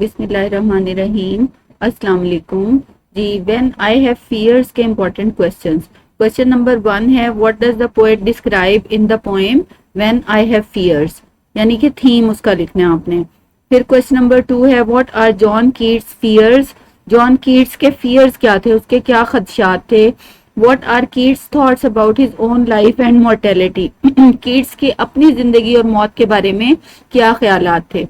बिस्मिल्लाहिर्रहमानिर्रहीम। अस्सलाम वालेकुम जी। व्हेन आई हैव फियर्स के इम्पोर्टेंट क्वेश्चंस। क्वेश्चन नंबर 1 है, what does the poet describe in the poem when I have fears, यानी कि थीम उसका लिखना है आपने। फिर क्वेश्चन नंबर 2 है, what are John Keats fears. John Keats के फियर्स क्या थे, उसके क्या खदशात थे। What are Keats thoughts about his own life and mortality. Keats की अपनी जिंदगी और मौत के बारे में क्या ख्यालात थे,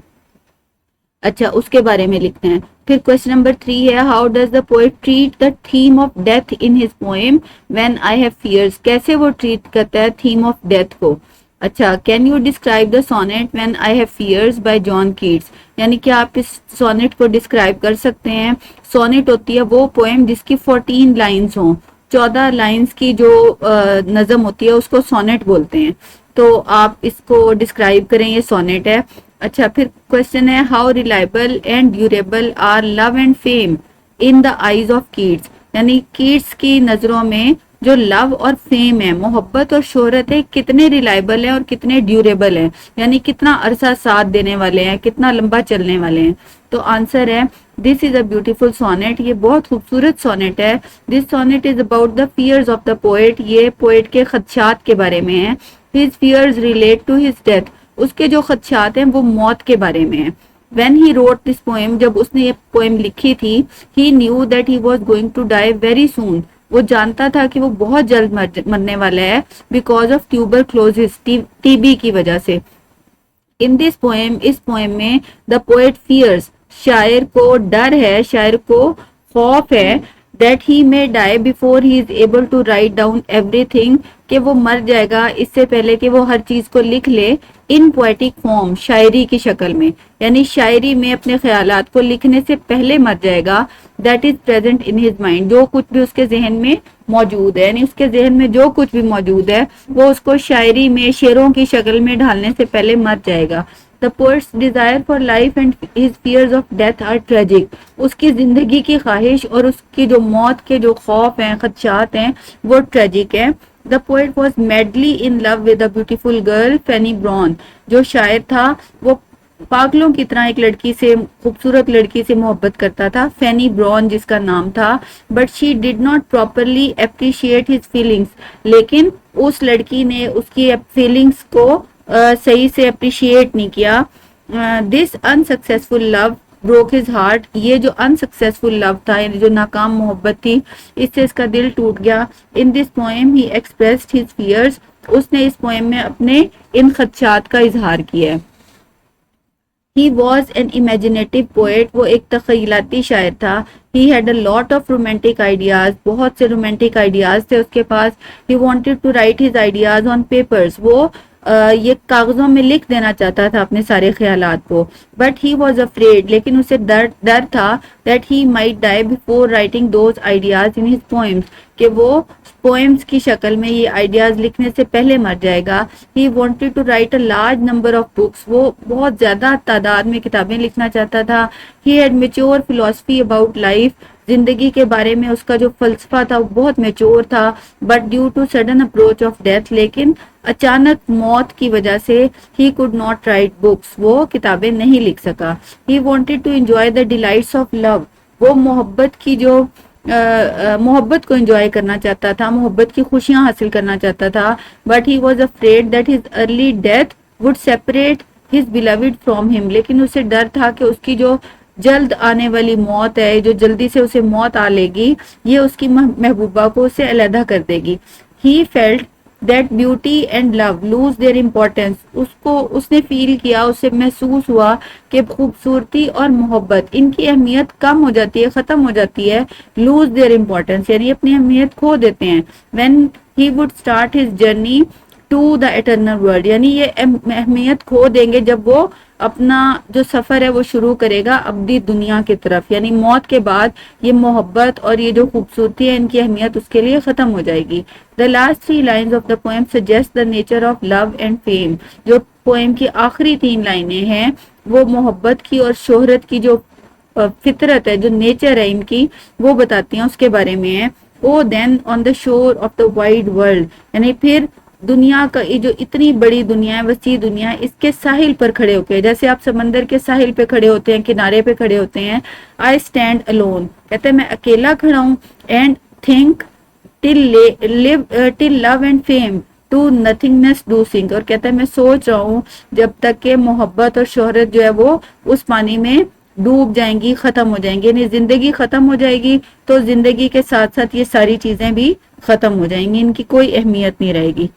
अच्छा उसके बारे में लिखते हैं। फिर क्वेश्चन नंबर 3 है, how does the poet treat the theme of death in his poem when I have fears. कैसे वो ट्रीट करता है थीम ऑफ डेथ को। अच्छा, can you describe the sonnet when I have fears by John Keats, यानी कि आप इस सोनेट को डिस्क्राइब कर सकते हैं। सोनेट होती है वो पोएम जिसकी 14 लाइन्स हों, 14 लाइन्स की जो नज़म होती है उसको सोनेट बोलते हैं। तो आप इसको डिस्क्राइब करें, ये सोनेट है। अच्छा, फिर क्वेश्चन है, how reliable and durable are love and fame in the eyes of Keats, यानी कीट्स की नजरों में जो लव और फेम है, मोहब्बत और शोहरत है, कितने रिलायबल है और कितने ड्यूरेबल है, यानी कितना अरसा साथ देने वाले हैं, कितना लंबा चलने वाले हैं। तो आंसर है, this is a beautiful sonnet, ये बहुत खूबसूरत सोनेट है। This sonnet is about the fears of the poet, ये पोएट के खदशात के बारे में है। His fears relate to his death, उसके जो खदशात हैं वो मौत के बारे में है। When he wrote this poem, जब उसने ये पोएम लिखी थी, he knew that he was going to die very soon, वो जानता था कि वो बहुत जल्द मरने वाला है, because of tuberculosis, टीबी की वजह से। इन दिस पोएम, इस पोएम में द पोएट फियर्स, शायर को डर है, शायर को खौफ है, that he may die before he is able to write down everything, कि वो मर जाएगा इससे पहले कि वो हर चीज को लिख ले, इन पोएटिक फॉर्म, शायरी की शक्ल में, यानी शायरी में अपने ख्यालात को लिखने से पहले मर जाएगा। That is present in his mind, जो कुछ भी उसके जहन में मौजूद है, यानी उसके जहन में जो कुछ भी मौजूद है वो उसको शायरी में शेरों की शक्ल में ढालने से पहले मर जाएगा। The poet's desire for life and his fears of death are tragic, उसकी जिंदगी की ख्वाहिश और उसकी जो मौत के जो खौफ हैं, खदशात हैं, वो ट्रेजिक है। The poet was madly in love with a beautiful girl Fanny Brown, जो शायर था वो पागलों की तरह एक लड़की से, खूबसूरत लड़की से मोहब्बत करता था, फैनी ब्राउन जिसका नाम था। But she did not properly appreciate his feelings, लेकिन उस लड़की ने उसकी फीलिंग्स को सही से अप्रिशिएट नहीं किया। This unsuccessful love broke his heart, ये जो अनसक्सेसफुल लव था, यानी जो नाकाम मोहब्बत थी, इससे इसका दिल टूट गया। In this poem he expressed his fears, उसने इस पोएम में अपने इन खदशात का इजहार किया है। He was an imaginative poet, वो एक तख़यलाती शायर था। He had a lot of romantic ideas, बहुत से romantic ideas थे उसके पास। He wanted to write his ideas on papers, वो ये कागजों में लिख देना चाहता था अपने सारे ख्यालात को। But he was afraid, लेकिन उसे डर था, that he might die before writing those ideas in his poems, कि वो पोएम्स की शक्ल में ये आइडियाज लिखने से पहले मर जाएगा। He wanted to write a large number of books, वो बहुत ज्यादा तादाद में किताबें लिखना चाहता था। He had mature philosophy about life, जिंदगी के बारे में उसका जो फलसफा था वो बहुत मैच्योर था। But due to sudden approach of death, लेकिन अचानक मौत की वजह से he could not write books, वो किताबें नहीं लिख सका। He wanted to enjoy the delights of love, वो मोहब्बत की जो मोहब्बत को एंजॉय करना चाहता था, मोहब्बत की खुशियां हासिल करना चाहता था। But he was afraid that his early death would separate his beloved from him, लेकिन उसे डर था कि उसकी जो जल्द आने वाली मौत है, जो जल्दी से उसे मौत आ लेगी, ये उसकी महबूबा को उसे अलहदा कर देगी। He felt that beauty and love lose their importance, उसको उसने फील किया, उसे महसूस हुआ कि खूबसूरती और मोहब्बत, इनकी अहमियत कम हो जाती है, खत्म हो जाती है। लूज देयर इम्पोर्टेंस, यानी अपनी अहमियत खो देते हैं। When he would start his journey to the eternal world, यानी ये अहमियत खो देंगे जब वो अपना जो सफर है वो शुरू करेगा अब्दी दुनिया की तरफ, यानी मौत के बाद ये मोहब्बत और ये जो खूबसूरती है, इनकी अहमियत उसके लिए खत्म हो जाएगी। The last 3 lines of the poem suggest the nature of love and fame, जो पोएम की आखिरी 3 लाइनें हैं वो मोहब्बत की और शोहरत की जो फितरत है, जो नेचर है इनकी, वो बताती हैं, उसके बारे में है। O then on the shore of the wide world, यानी फिर दुनिया का ये जो इतनी बड़ी दुनिया है, वसी दुनिया है, इसके साहिल पर खड़े होके, जैसे आप समंदर के साहिल पे खड़े होते हैं, किनारे पे खड़े होते हैं, आई स्टैंड अलोन, कहते हैं मैं अकेला खड़ा हूं, and think till live till love and fame to nothingness do sink, और कहता है मैं सोच रहा हूँ जब तक के मोहब्बत और शोहरत जो है वो उस पानी में डूब जाएंगी, खत्म हो जाएंगी, यानी जिंदगी खत्म हो जाएगी तो जिंदगी के साथ साथ ये सारी चीजें भी खत्म हो जाएंगी, इनकी कोई अहमियत नहीं रहेगी।